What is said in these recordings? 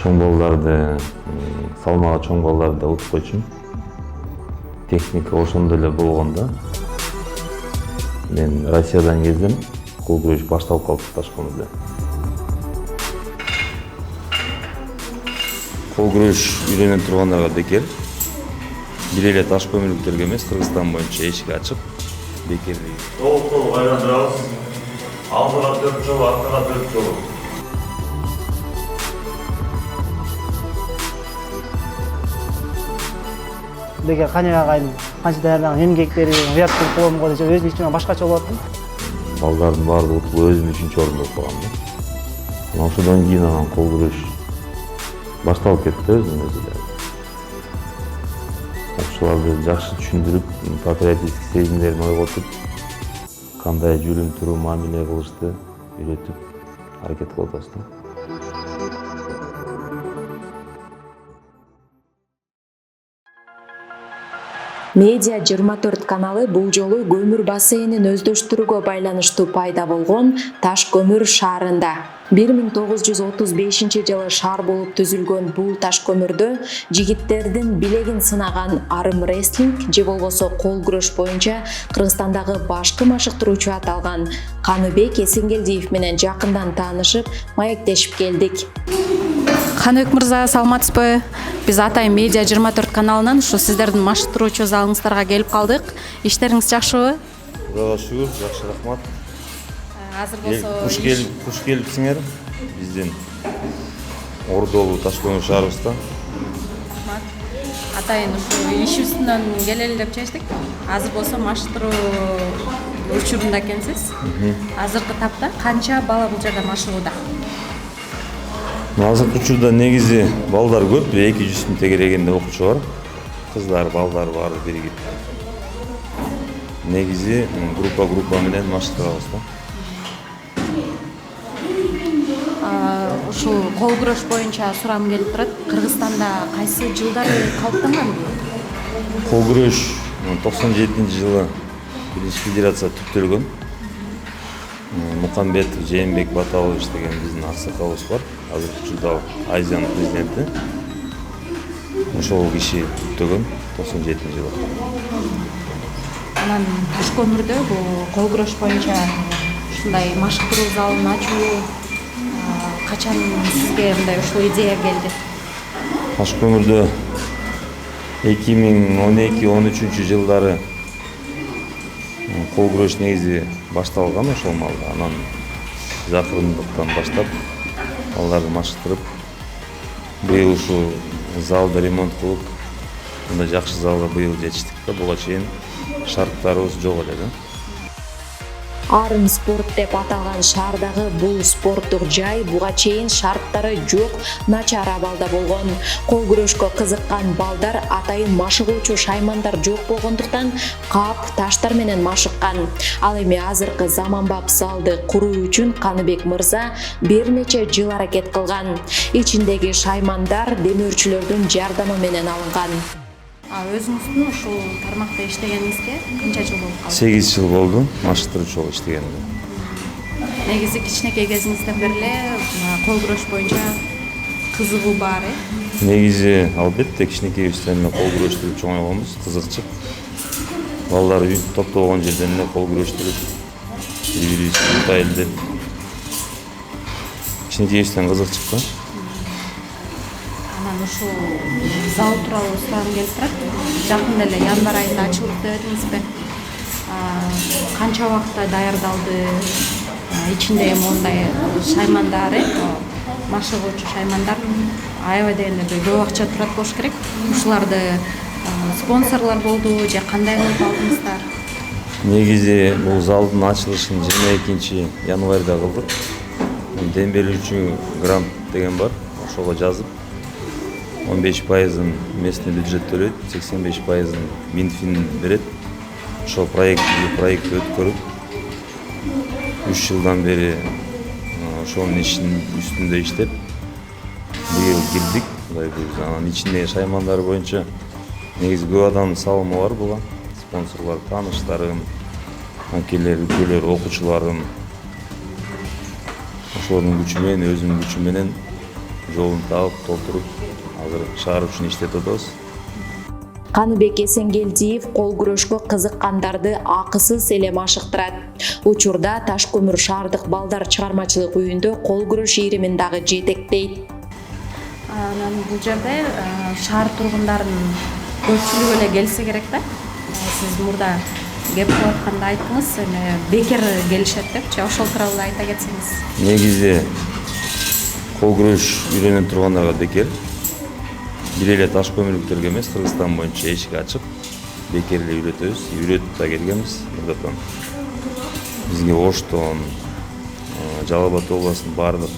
чоң балдарды, салмагы чоң балдарды утпоо үчүн техника ошондой эле болгондо мен Россиядан келдим, кол күрөш башталып калды Ташкөмүрдө. Кол күрөш үйрөнө тургандарга бекер. Бир эле Ташкөмүрлүктөргө эмес, Кыргызстан боюнча эшик ачып, бекерлик. Толук айландырабыз. Алдыга 4 жолу, артыга 4 жолу. Бекер Каныбек агайдын канча даярдаган эмгектери, уяттуу колом го деп өзүнүн ичинен башкача болот. Балдардын баардыгы утуп өзүм 3-чү орунда турган да. Ошодон кийин анан кол күрөш башталып кетти өзү эле. Окуучуларды жакшы түшүндүрүп, патриотиктик сезимдерин ойготуп, кандай жүрүм туруу, мамиле кылышты үйрөтүп аракет кылып атабыз да. Медиа 24 каналы бул жолу көмүр бассейнин өздөштүрүүгө байланыштуу пайда болгон Ташкөмүр шаарында. 1935 жылы шаар болуп түзүлгөн бул Ташкөмүрдө жигиттердин билегин сынаган арм рестлинг же болбосо кол күрөш боюнча Кыргызстандагы башкы машыктыруучу аталган Каныбек Эсенгелдиев менен жакындан таанышып, маектешип келдик. Каныбек мырза, саламатсызбы? Биз Атайын Медиа 24 каналынан ушу сиздердин машыктыруучу залыңыздарга келип калдык. Иштериңиз жакшыбы? Кудайга шүгүр, жакшы, рахмат. Азыр болсо Куш келипсиңер биздин Ордолуу Ташкөмүр шаарыбызда. Атайын ушу иш үстүнөн келели деп чечтик. Азыр болсо машыктыруу учурунда экенсиз. Азыркы тапта канча бала бул жерде машыгууда? Азыркы учурда негизи балдар көп, 200 тегерегенде окуучу бар. Кыздар, балдар баары биригип. Негизи группа менен машыктырабыз да. Ушул кол күрөш боюнча сурамым келип турат. Кыргызстанда кайсы жылдары калыптанган? Кол күрөш 97-жылы биринчи федерация түптөлгөн. Мукамбетов Жээнбек Баталович деген биздин аксакалыбыз бар. Азыркы учурда Азиянын президенти. Ошол киши түптөгөн 97-жылы. Анан Ташкөмүрдө бул кол күрөш боюнча ушундай машыктыруу залын ачуу качан сизге мындай ушул идея келди? Ташкөмүрдө 2012-13 жылдары кол күрөш негизи башталган ошол маалда. Анан жакындыктан баштап балдарды машыктырып, быйыл ушул залды ремонт кылып, мындай жакшы залга быйыл жетиштик да. Буга чейин шарттарыбыз жок эле да. Арм спорт деп аталган шаардагы бул спорттук жай буга чейин шарттары жок, начар абалда болгон. Кол күрөшкө кызыккан балдар атайын машыгуучу шаймандар жок болгондуктан кап, таштар менен машыккан. Ал эми азыркы заманбап залды куруу үчүн Каныбек мырза бир нече жыл аракет кылган. Ичиндеги шаймандар демөөрчүлөрдүн жардамы менен алынган. Өзүңүздүн ушул тармакта иштегениңизге канча жыл болуп калды? 8 жыл болду машыктыруучу болуп иштегениме. Негизи кичинекей кезиңизден бери эле кол күрөш боюнча кызыгуу бар, Негизи албетте кичинекейибизден эле кол күрөштүрүп чоңойгонбуз, кызыкчы. Балдар топтогон жерден эле кол күрөштүрүп, бири-бирибизди утайлы деп. Кичинекейибизден кызыкчык да. Анан ушул зал тууралуу сурамым келип турат. Жакында эле январь айында ачылып дедиңизби? Канча убакытта даярдалды? Ичинде мондай шаймандар, машыгуучу шаймандар аябай дегенде көп акча турат болуш керек. Ушуларды спонсорлор болду же кандай кылып алдыңыздар? Негизи бул залдын ачылышын 22 январда кылдык. Дем берүүчү грант деген бар. Ошого жазып 15%-ын местный бюджет төлөйт, 85%-ын Минфин берет. Ошол проект өткөрүп 3 жылдан бери ошонун ишинин үстүндө иштеп, быйыл кирдик. Анан ичиндеги шаймандар боюнча негизи көп адамдын салымы бар буга. Спонсорлор, тааныштарым, анкелер, өлкөлөр, окуучуларым. Ошолордун күчү менен, өзүмдүн күчүм менен жолун таап толтуруп азыр шаар үчүн иштетип атабыз. Каныбек Эсенгелдиев кол күрөшкө кызыккандарды акысыз эле машыктырат. Учурда Таш көмүр шаардык балдар чыгармачылык үйүндө кол күрөш ийримин дагы жетектейт. Анан бул жерде шаар тургундарынын көпчүлүгү эле келсе керек да. Сиз мурда кеп атканда айттыңыз, эми бекер келишет депчи, ошол тууралуу айта кетсеңиз. Негизи кол күрөш үйрөнүп тургандарга бекер. Бир эле Таш көмүрлүктөргө эмес, Кыргызстан боюнча эшик ачып, бекер эле үйрөтөбүз. Үйрөтүп да келгенбиз. Мурдатан бизге Оштон, Жалал Абад областынын бардык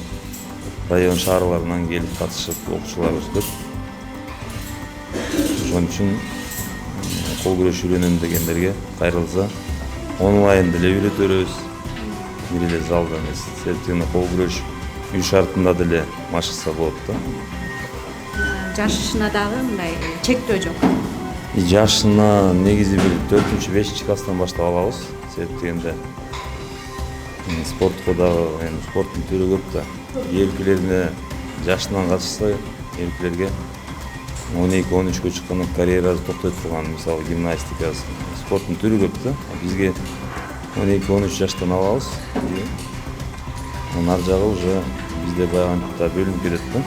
район шаарларынан келип катышып окуучуларыбыз көп. Ошон үчүн кол күрөш үйрөнөм дегендерге кайрылса, онлайн деле үйрөтөбүз. Бир эле залда эмес. Себептен кол күрөш үй шартында деле машыкса болот да. Жашына дагы мындай чектөө жок. Жашына негизи бир 4-5 класстан баштап алабыз. Себеп дегенде спортко дагы, эми спорттун түрү көп да. Элкилерине жашынан катышса, элкилерге 12-13гө чыкканда карьерасы токтой турган, мисалы гимнастика, спорттун түрү көп да. Бизге 12-13 жаштан алабыз. Ар жагы уже бизде баягы бөлүнүп кетет да.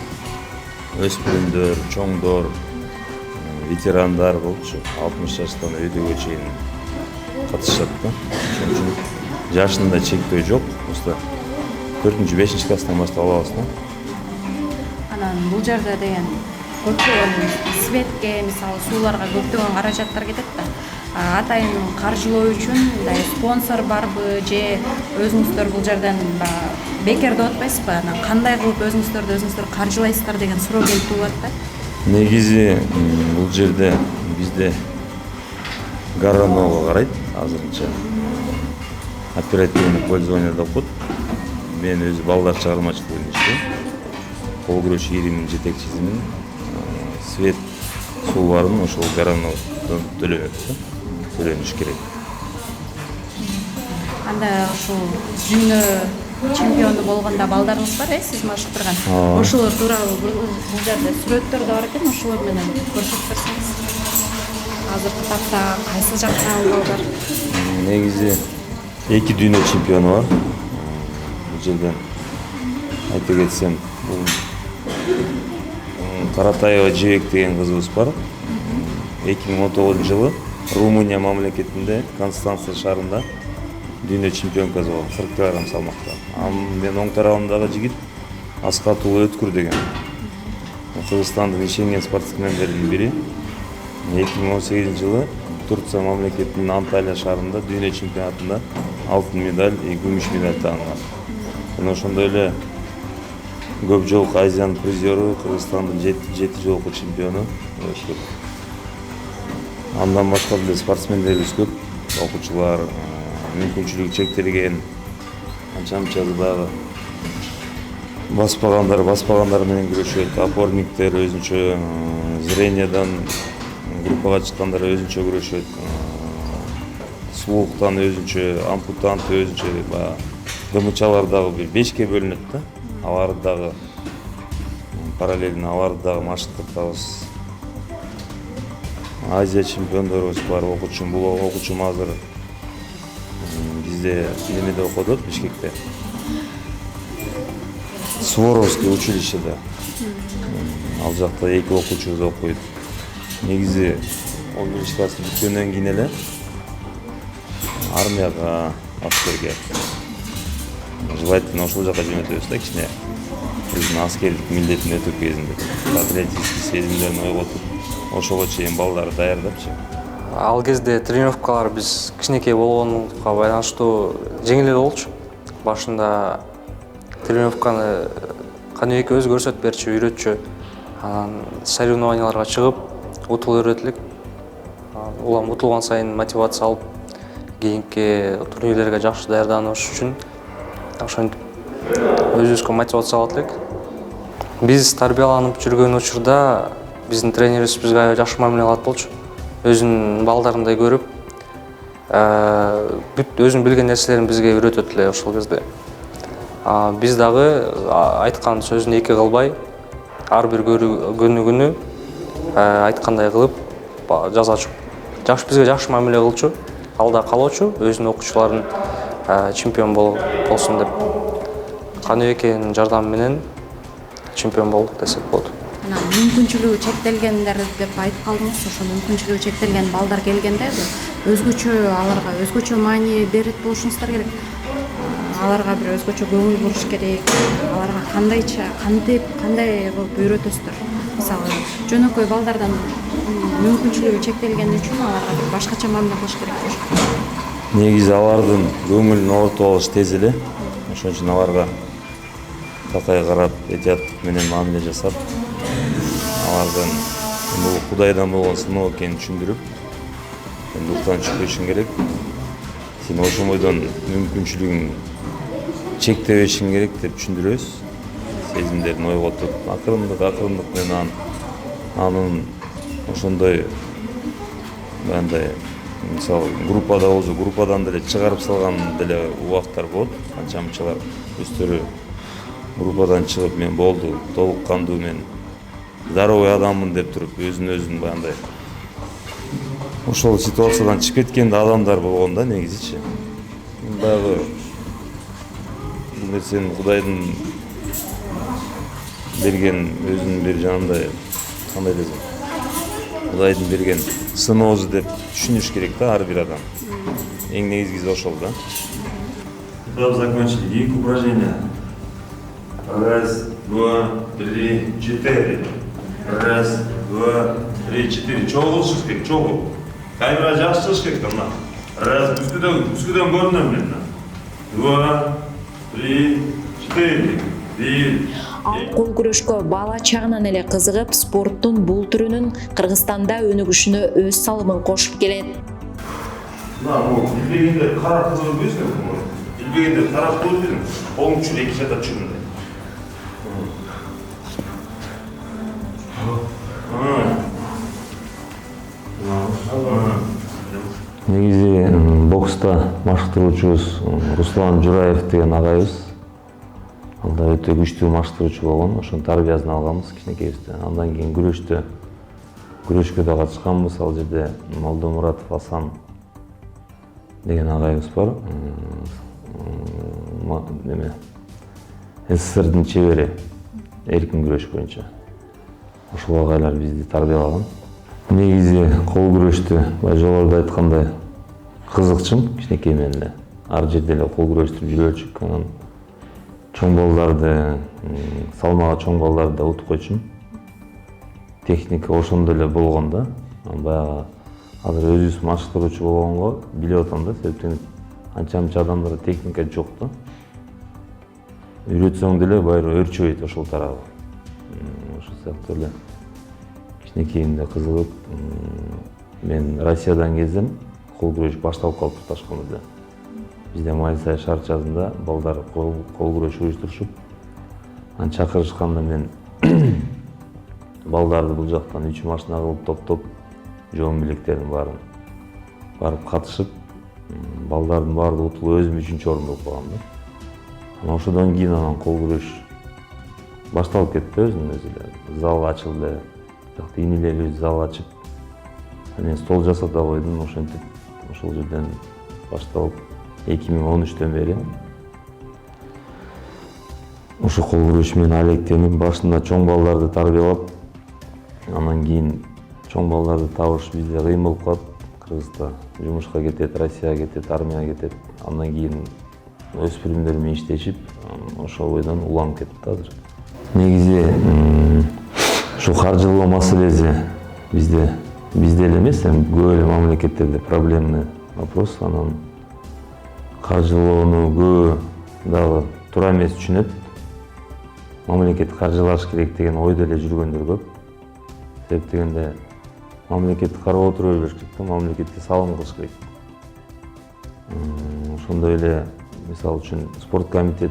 Өспүрүмдөр, чоңдор, ветерандар болчу 60 жаштан өйдөгө чейин катышат да. Ошон үчүн жашында чектөө жок. Просто 4-5 класстан баштап алабыз да. Анан бул жерде деген көптөгөн светке, мисалы сууларга көптөгөн каражаттар кетет да. Атайын каржылоо үчүн мындай спонсор барбы же өзүңүздөр бул жерден бекер деп атпайсызбы? Анан кандай кылып өзүңүздөр каржылайсыздар деген суроо келип турат да. Негизи бул жерде бизде Гарановго карайт азырынча. Оперативный пользованияда окут. Мен өзү балдар чыгармачылыгында иштейм. Кол күрөш ийриминин жетекчисимин. Свет сууларын ошол Гарановдон төлөнүш керек. Анда ошол дүйнө чемпиону болгондо балдарыңыз бар, сиз машыктырган. Ошолор тууралуу бул жерде сүрөттөр да бар экен, ошолор менен көрсөтүп берсеңиз. Азыркы тапта кайсы жактагы балдар? Негизи 2 дүйнө чемпиону бар. Бул жерден айта кетсем, Каратаева Жебек деген кызыбыз бар. 2019 жылы Румыния мамлекетинде Констанция шаарында дүйнө чемпионкасы болгон 40 кг салмакта. Мен оң тарабымдагы жигит Аскат уулу Өткүр деген. Кыргызстандын ишенген спортсмендеринин бири. 2018 жылы Турция мамлекетинин Анталия шаарында дүйнө чемпионатында алтын медаль, күмүш медаль тагынган. Жана ошондой эле көп жолку Азиянын призеру, Кыргызстандын 7 жолку чемпиону Өткүр. Андан башка деле спортсмендерибиз көп, окуучулар, мүмкүнчүлүгү чектелген, анча-мынчасы дагы баспагандар менен күрөшөт, опорниктер өзүнчө, зрениядан группага чыккандар өзүнчө күрөшөт, слухтан өзүнчө, ампутант өзүнчө, ДМЧалар дагы 5ке бөлүнөт да. Аларды дагы параллельно аларды дагы машыктыртабыз. Азия чемпиондорубуз бар, окуучум. Бул окуучум азыр бизде немеде окуп атат, Бишкекте. Суворовский училищеде. Ал жакта 2 окуучубуз окуйт. Негизи 11 класс бүткөндөн кийин эле армияга, аскерге желательно ошол жака жөнөтөбүз да, кичине өзүнүн аскерлик милдетин өтөп кезинде патриотический сезимдерин ойготуп, ошого чейин балдарды даярдапчы. Ал кезде тренировкалар биз кичинекей болгонунга байланыштуу жеңил эле болчу. Башында тренировканы кандайбек өзү көрсөтүп берчү, үйрөтчү. Анан соревнованияларга чыгып, утулуп үйрөтүлүк. Улам утулган сайын мотивация алып, кийинки турнирлерге жакшы даярданыш үчүн ошентип өзүбүзгө мотивация алат элек. Биз тарбияланып жүргөн учурда биздин тренерибиз бизге аябай жакшы мамиле кылат болчу. Өзүнүн балдарындай көрүп, бүт өзүнүн билген нерселерин бизге үйрөтөт эле ошол кезде. Биз дагы айткан сөзүн эки кылбай, ар бир күнү айткандай кылып жазачу. Бизге жакшы мамиле кылчу, алда калуучу, өзүнүн окуучуларын чемпион болсун деп. Каныбекенин жардамы менен чемпион болдук десек болот. Мына мүмкүнчүлүгү чектелгендер деп айтып калдыңыз. Ошо мүмкүнчүлүгү чектелген балдар келгенде өзгөчө аларга өзгөчө маани берет болушуңуздар керек. Аларга бир өзгөчө көңүл буруш керек. Аларга кандай кылып үйрөтөсүздөр? Мисалы, жөнөкөй балдардан мүмкүнчүлүгү чектелгени үчүн аларга бир башкача мамиле кылыш керек болуш. Негизи алардын көңүлүн оорутуп алыш тез эле. Ошон үчүн аларга такай карап, этияттык менен мамиле жасап, алардан бул Кудайдан болгон сыноо экенин түшүндүрүп, дуктан чыкпешиң керек. Сен ошол бойдон мүмкүнчүлүгүң чектебешиң керек деп түшүндүрөбүз. Сезимдерин ойготуп, акырындык менен анын ошондой мындай мисалы группада болсо группадан деле чыгарып салган деле убактар болот. Канча мынчалар өздөрү группадан чыгып мен болду, толук кандуу мен здоровый адаммын деп туруп өзүн баягындай ошол ситуациядан чыгып кеткен да адамдар болгон да негизичи. Баягы бул нерсени Кудайдын берген өзүнүн бир жанагындай кандай десем, Кудайдын берген сыноосу деп түшүнүш керек да ар бир адам. Эң негизгиси ошол да. Когда закончили, и упражнения. 1, 2, 3, 4. 1, 2, 3, 4. Чогуу чыгыш керек, чогуу. Камера жакшы чыгыш керек да мына. 1, бүскүдөн көрүнөм мен. 2, 3, 4. 1. Ал кол күрөшкө бала чагынан эле кызыгып, спорттун бул түрүнүн Кыргызстанда өнүгүшүнө өз салымын кошуп келет. Бул билбегенде карап кызыгып жүрсүң. Билбегенде карап көрсүң, колуң үчүн эки жакка түшүрүндү. Негизи бокста машыктыруучубуз Руслан Жураев деген агайыбыз. Ал да өтө күчтүү машыктыруучу болгон, ошонун тарбиясын алганбыз кичинекейибизден. Андан кийин күрөшкө да катышканбыз. Ал жерде Молдомуратов Асан деген агайыбыз бар. СССРдин чебери эркин күрөш боюнча. Ошол агайлар бизди тарбиялаган. Негизи кол күрөштү жогоруда айткандай кызыкчым кичинекейимден эле. Ар жерде эле кол күрөштүрүп жүрөчүк. Анан чоң балдарды, салмагы чоң балдарды да утуп койчумун. Техника ошондой эле болгон да. Баягы азыр өзүбүз машыктыруучу болгонго билип атам да, себептен анча-мынча адамдарда техника жок да. Үйрөтсөң деле баары өрчөбөйт ошол тарабы. Ошол сыяктуу эле кичинекейимде кызыгып, мен Россиядан келсем, кол күрөш башталып калыптыр Ташкентте. Бизде Майсай шарчасында балдар кол күрөш уюштурушуп, аны чакырышканда мен балдарды бул жактан 3 машина кылып топтоп, жоон билектерин баарын барып катышып, балдардын баардыгы утулуп өзүм 3-чү орун болуп калгам да. Анан ошодон кийин кол күрөш башталып кетти өзүнүн өзү эле. Зал ачылды. Жакта инилер өз зал ачып, мен стол жасата койдум, ошентип ошол жерден башталып 2013-төн бери ошо кол күрөш менен алектенип, башында чоң балдарды тарбиялап, анан кийин чоң балдарды табыш бизде кыйын болуп калат. Кыргызда жумушка кетет, Россияга кетет, армияга кетет. Андан кийин өспүрүмдөр менен иштешип, ошол бойдон уланып кетти азыр. Негизи ушул каржылоо маселеси бизде эле эмес, көп эле мамлекеттерде проблемный вопрос. Анан каржылоону көбү дагы туура эмес түшүнөт. Мамлекет каржылаш керек деген ойдо эле жүргөндөр көп. Себеп дегенде мамлекетти карап отура бериш керек да, мамлекетке салым кылыш керек. Ошондой эле мисалы үчүн спорт комитет,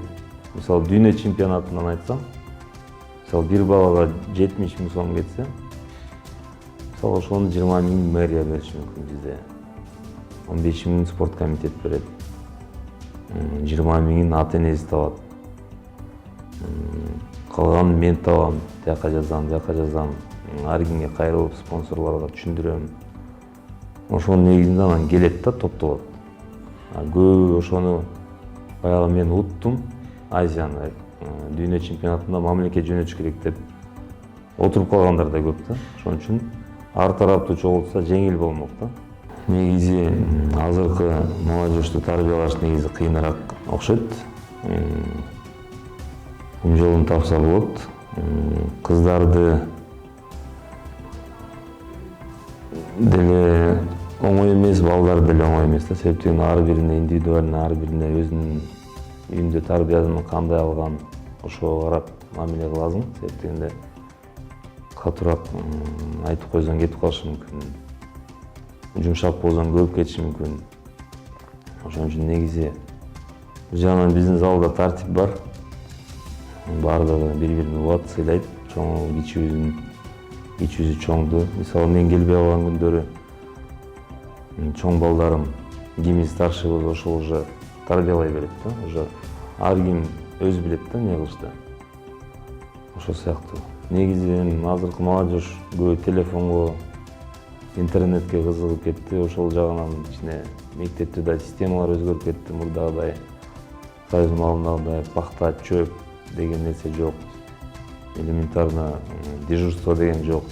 мисалы дүйнө чемпионатынан айтсам, мисалы бир балага 70 000 сом кетсе, мисалы ошону 20 000 мэрия бериши мүмкүн бизде. 15 000 спорт комитет берет. 20 000 ата энеси табат. Калганын мен табам, жака жазам, ар кимге кайрылып спонсорлорго түшүндүрөм. Ошонун негизинде анан келет да топтолот. Көбү ошону баягы мен уттум, Азияны дүйнө чемпионатында мамлекет жөнөтүш керек деп отуруп калгандар да көп да. Ошон үчүн ар тараптуу чогултса жеңил болмок да. Негизи азыркы молодежьту тарбиялаш негизи кыйыныраак окшойт. Жолун тапса болот. Кыздарды деле оңой эмес, балдар деле оңой эмес да. Себептен ар бирине индивидуально, ар бирине өзүнүн үйүндө тарбиясын кандай алган, ошого карап мамиле кыласың. Себептен катуураак айтып койсоң кетип калышы мүмкүн. Жумшак болсоң көп кетиши мүмкүн. Ошон үчүн негизи бул жагынан биздин залда тартип бар. Баардыгы бири-бирин угат, сыйлайт. Чоң кичүүсү чоңду. Мисалы мен келбей калган күндөрү чоң балдарым кими старший болсо ошол уже тарбиялай берет да. Уже ар ким өзү билет да эмне кылышты. Ошол сыяктуу. Негизи азыркы молодежь көбү телефонго, интернетке кызыгып кетти. Ошол жагынан ичине мектепте да системалар өзгөрүп кетти. Мурдагыдай союз малындагыдай пахта, чөп деген нерсе жок. Элементарно дежурство деген жок.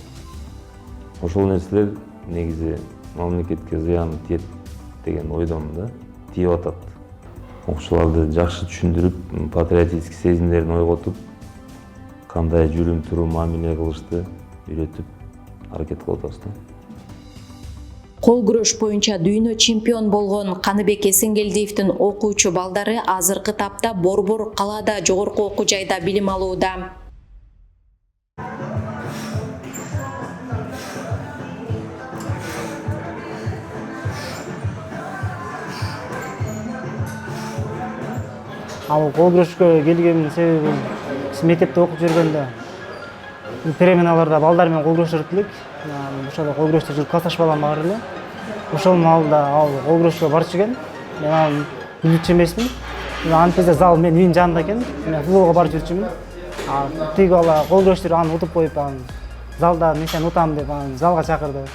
Ошол нерселер негизи мамлекетке зыян тиет деген ойдомун да. Тиеп атат. Окуучуларды жакшы түшүндүрүп, патриотический сезимдерин ойготуп, кандай жүрүм туруу мамиле кылышты үйрөтүп аракет кылып атабыз да. Кол күрөш боюнча дүйнө чемпион болгон Каныбек Эсенгелдиевдин окуучу балдары азыркы тапта Борбор калаада жогорку окуу жайда билим алууда. Ал кол күрөшкө келгенин себеби биз мектепте окуп жүргөндө переменаларда балдар менен кол күрөшүп элек. Ошол кол күрөштө жүрүп классташ балам бар эле. Ошол маалда ал кол күрөшкө барчу экен. Мен аны билчү эмесмин. Антизе зал менин үйүм жанында экен. Мен футболго барып жүрчүмүн. Тиги бала кол күрөштүр аны утуп коюп, залда мен сени утам деп залга чакырды.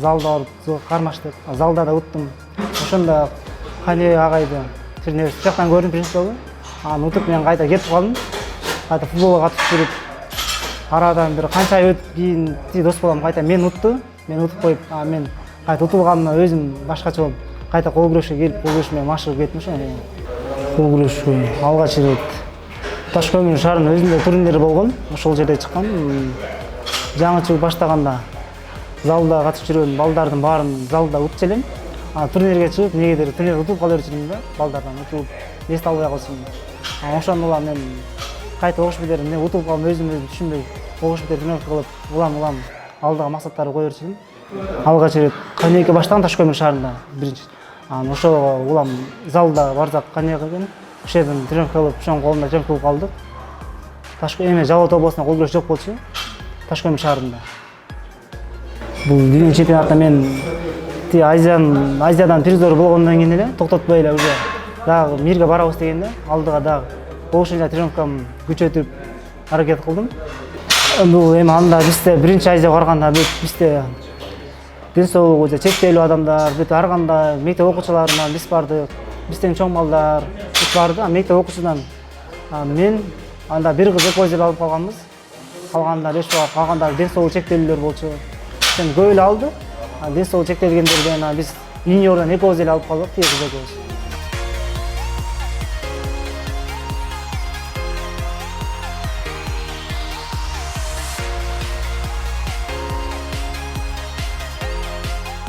Залда барып кармаштык. Залда да уттум. Ошондо Кане агайды тренер жактан көрүнүп принципиалы. Аны утуп мен кайта кетип калдым. Кайта футболго катышып жүрүп, арадан бир канча ай өтүп кийин дос балам кайта мен утту. Мен утуп коюп, мен кайта утулганымда өзүм башкача болуп, кайта кол күрөшкө келип, кол күрөш менен машыгып кеттим ошо. Кол күрөшкө алгач ирет Таш көмүр шаарынын өзүндө турнири болгон. Ошол жерде чыккан. Жаңы чыгып баштаганда залда катышып жүргөн балдардын баарын залда утчу элем. Турнирге чыгып, негедир турнир утуп кала берчүмүн да, балдардан утуп, эсте албай калсам. Ошондо улам мен кайта окуш бетерим, мен утуп калдым, өзүм түшүнбөй, окуш бетер тренировка кылып, улам алдыга максаттарды кое берчүмүн. Алгач ирет Канеке баштаган Таш көмүр шаарында биринчи. Ошого улам залда барсак Канеке экен. Ошол жерден тренировка кылып, ошонун колунда тренировка кылып калдык. Эме Жалал областында кол күрөш жок болчу, Таш көмүр шаарында. Бул дүйнө чемпионатта мен Азиядан призер болгондон кийин эле токтотпой эле уже дагы мирге барабыз дегенде алдыга дагы ошондой тренировкамды күчөтүп аракет кылдым. Бул эми анда бизде биринчи Азияга барганда бизде ден соолугу чектелүү адамдар, бүт ар кандай мектеп окуучуларынан биз бардык. Бизден чоң балдар барды. Мектеп окуучудан мен анда бир кыз экозел алып калганбыз. Калгандар эч убакыт калгандар ден соолугу чектелүүлөр болчу. Сен көп эле алды. Ден соолугу чектелгендерден биз юниордан экозел алып калдык, тиги кыз экөөбүз.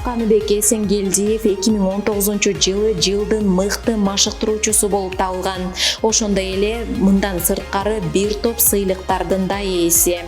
Каныбек Эсенгелдиев 2019 жылдын мыкты машыктыруучусу болуп табылган. Ошондой эле мындан сырткары бир топ сыйлыктардын да ээси.